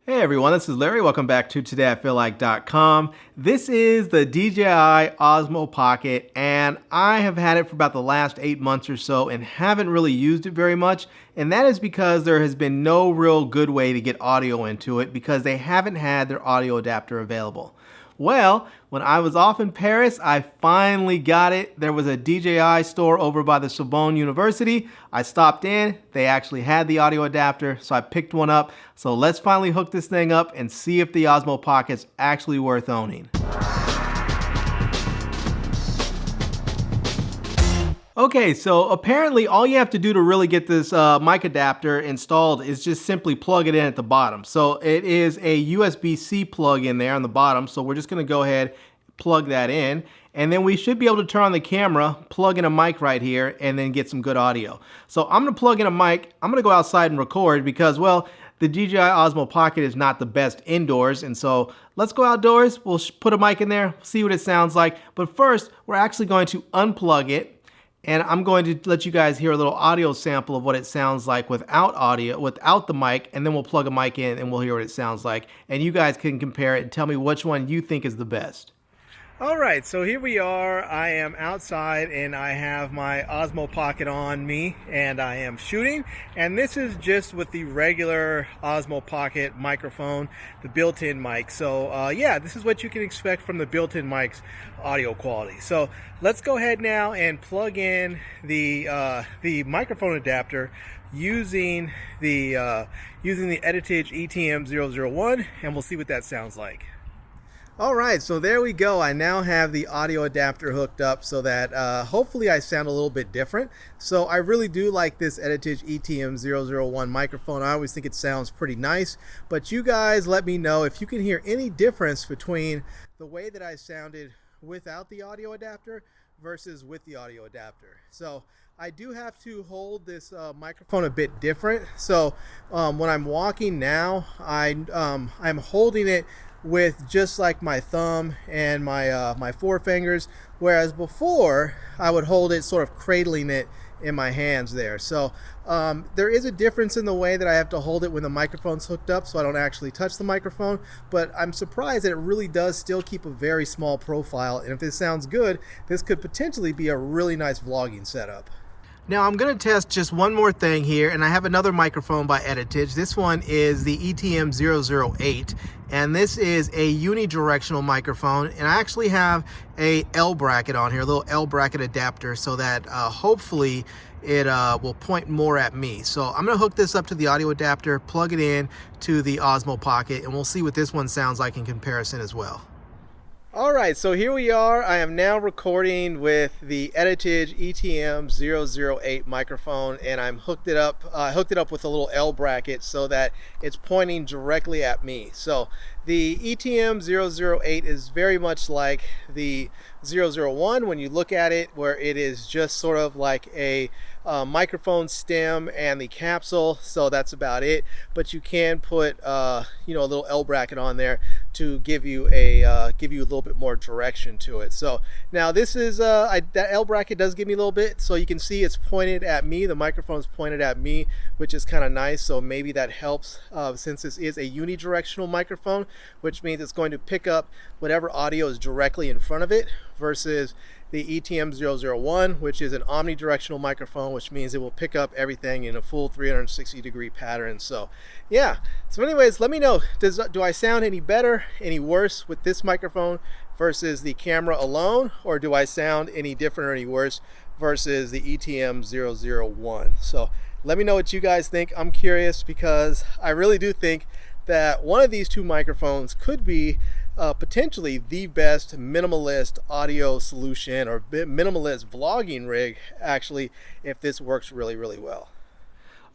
Hey everyone, this is Larry. Welcome back to TodayIFeelLike.com. This is the DJI OSMO Pocket, and I have had it for about the last 8 months or so and haven't really used it very much. And that is because there has been no real good way to get audio into it because they haven't had their audio adapter available. Well, when I was off in Paris, I finally got it. There was a DJI store over by the Sorbonne University. I stopped in. They actually had the audio adapter, so I picked one up. So let's finally hook this thing up and see if the Osmo Pocket's actually worth owning. Okay, so apparently all you have to do to really get this mic adapter installed is just simply plug it in at the bottom. So it is a USB-C plug in there on the bottom. So we're just gonna go ahead, plug that in, and then we should be able to turn on the camera, plug in a mic right here, and then get some good audio. So I'm gonna plug in a mic. I'm gonna go outside and record because, well, the DJI Osmo Pocket is not the best indoors, and so let's go outdoors. We'll put a mic in there, see what it sounds like. But first, we're actually going to unplug it. And I'm going to let you guys hear a little audio sample of what it sounds like without audio, without the mic, and then we'll plug a mic in and we'll hear what it sounds like. And you guys can compare it and tell me which one you think is the best. All right, so here we are. I am outside and I have my Osmo Pocket on me and I am shooting. And this is just with the regular Osmo Pocket microphone, the built-in mic. So yeah, this is what you can expect from the built-in mic's audio quality. So let's go ahead now and plug in the microphone adapter using the Edutige ETM 001, and we'll see what that sounds like. All right, so there we go. I now have the audio adapter hooked up so that hopefully I sound a little bit different. So I really do like this Edutige ETM 001 microphone. I always think it sounds pretty nice, but you guys let me know if you can hear any difference between the way that I sounded without the audio adapter versus with the audio adapter. So I do have to hold this microphone a bit different. So when I'm walking now, I'm holding it with just like my thumb and my forefingers, whereas before I would hold it sort of cradling it in my hands there. So there is a difference in the way that I have to hold it when the microphone's hooked up so I don't actually touch the microphone, but I'm surprised that it really does still keep a very small profile, and if this sounds good, this could potentially be a really nice vlogging setup. Now I'm going to test just one more thing here, and I have another microphone by Edutige. This one is the ETM 008, and this is a unidirectional microphone, and I actually have a L bracket on here, a little L bracket adapter, so that hopefully it will point more at me. So I'm going to hook this up to the audio adapter, plug it in to the Osmo Pocket, and we'll see what this one sounds like in comparison as well. All right, so here we are. I am now recording with the Edutige ETM 008 microphone, and I'm hooked it up with a little L bracket so that it's pointing directly at me. So the ETM 008 is very much like the 001 when you look at it, where it is just sort of like a microphone stem and the capsule, so that's about it. But you can put a little L bracket on there to give you a little bit more direction to it. So now this is that L bracket does give me a little bit, so you can see it's pointed at me. The microphone is pointed at me, which is kind of nice. So maybe that helps since this is a unidirectional microphone, which means it's going to pick up whatever audio is directly in front of it, versus the ETM 001, which is an omnidirectional microphone, which means it will pick up everything in a full 360-degree pattern. So yeah, so anyways, let me know, do I sound any better, any worse with this microphone versus the camera alone, or do I sound any different or any worse versus the ETM 001? So let me know what you guys think. I'm curious because I really do think that one of these two microphones could be potentially the best minimalist audio solution or minimalist vlogging rig, actually, if this works really, really well.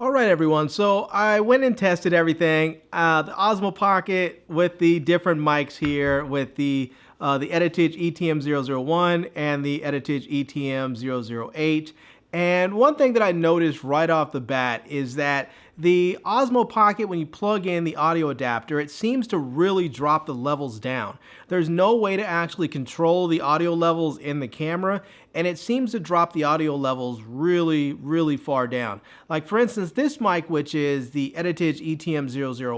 All right, everyone. So I went and tested everything. The Osmo Pocket with the different mics here, with the Edutige ETM 001 and the Edutige ETM 008. And one thing that I noticed right off the bat is that the Osmo Pocket, when you plug in the audio adapter, it seems to really drop the levels down. There's no way to actually control the audio levels in the camera, and it seems to drop the audio levels really, really far down. Like for instance, this mic, which is the Edutige ETM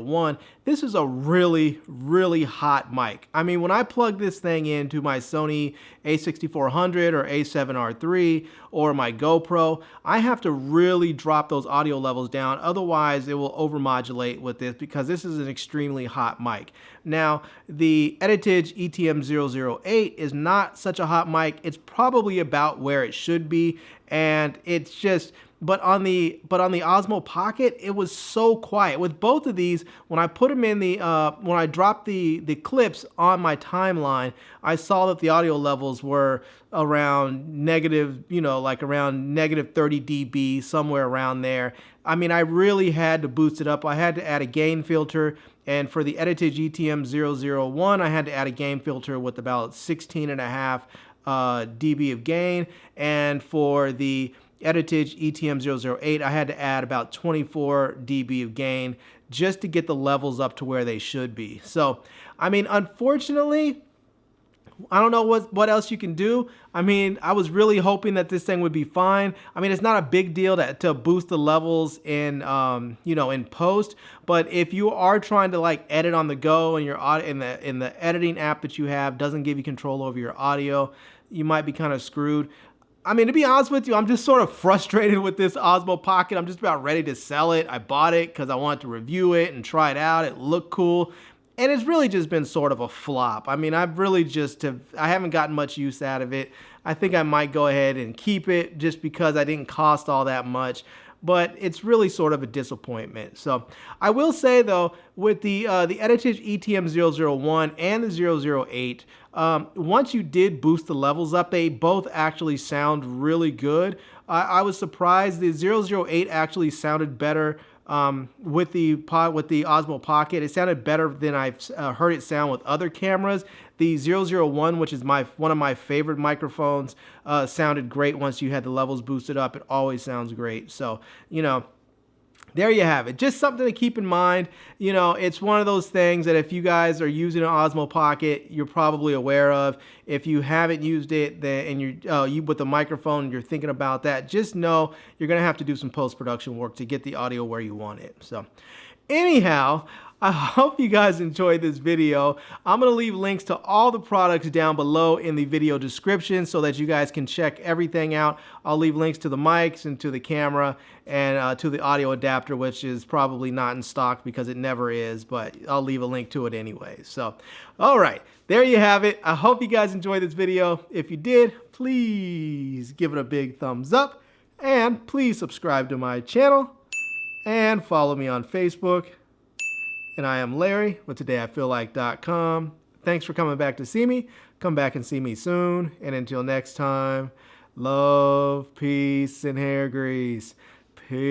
001, this is a really, really hot mic. I mean, when I plug this thing into my Sony a6400 or a7R III or my GoPro, I have to really drop those audio levels down. Otherwise, it will overmodulate with this because this is an extremely hot mic. Now, the Edutige ETM 008 is not such a hot mic. It's probably about where it should be, and it's just, but on the Osmo Pocket, it was so quiet. With both of these, when I put them in the, when I dropped the clips on my timeline, I saw that the audio levels were around negative, you know, like around negative 30 dB, somewhere around there. I mean, I really had to boost it up. I had to add a gain filter, and for the Edutige ETM 001, I had to add a gain filter with about 16.5 dB of gain, and for the Edutige ETM 008, I had to add about 24 dB of gain just to get the levels up to where they should be. So, I mean, unfortunately, I don't know what else you can do. I mean, I was really hoping that this thing would be fine. I mean, it's not a big deal to boost the levels in, you know, in post. But if you are trying to like edit on the go and your audio in the editing app that you have doesn't give you control over your audio, you might be kind of screwed. I mean, to be honest with you, I'm just sort of frustrated with this Osmo Pocket. I'm just about ready to sell it. I bought it because I wanted to review it and try it out. It looked cool. And it's really just been sort of a flop. I mean, I've really I haven't gotten much use out of it. I think I might go ahead and keep it just because I didn't cost all that much. But it's really sort of a disappointment. So I will say though, with the Edutige ETM 001 and the 008, once you did boost the levels up, they both actually sound really good. I was surprised the 008 actually sounded better with the Osmo Pocket. It sounded better than I've heard it sound with other cameras. The 001, which is one of my favorite microphones, sounded great once you had the levels boosted up. It always sounds great. So, you know, there you have it. Just something to keep in mind. You know, it's one of those things that if you guys are using an Osmo Pocket, you're probably aware of. If you haven't used it, then and you with the microphone, you're thinking about that, just know you're gonna have to do some post-production work to get the audio where you want it. So, anyhow, I hope you guys enjoyed this video. I'm going to leave links to all the products down below in the video description so that you guys can check everything out. I'll leave links to the mics and to the camera and to the audio adapter, which is probably not in stock because it never is, but I'll leave a link to it anyway. So, all right, there you have it. I hope you guys enjoyed this video. If you did, please give it a big thumbs up and please subscribe to my channel and follow me on Facebook. And I am Larry with TodayIFeelLike.com. Thanks for coming back to see me. Come back and see me soon. And until next time, love, peace, and hair grease. Peace.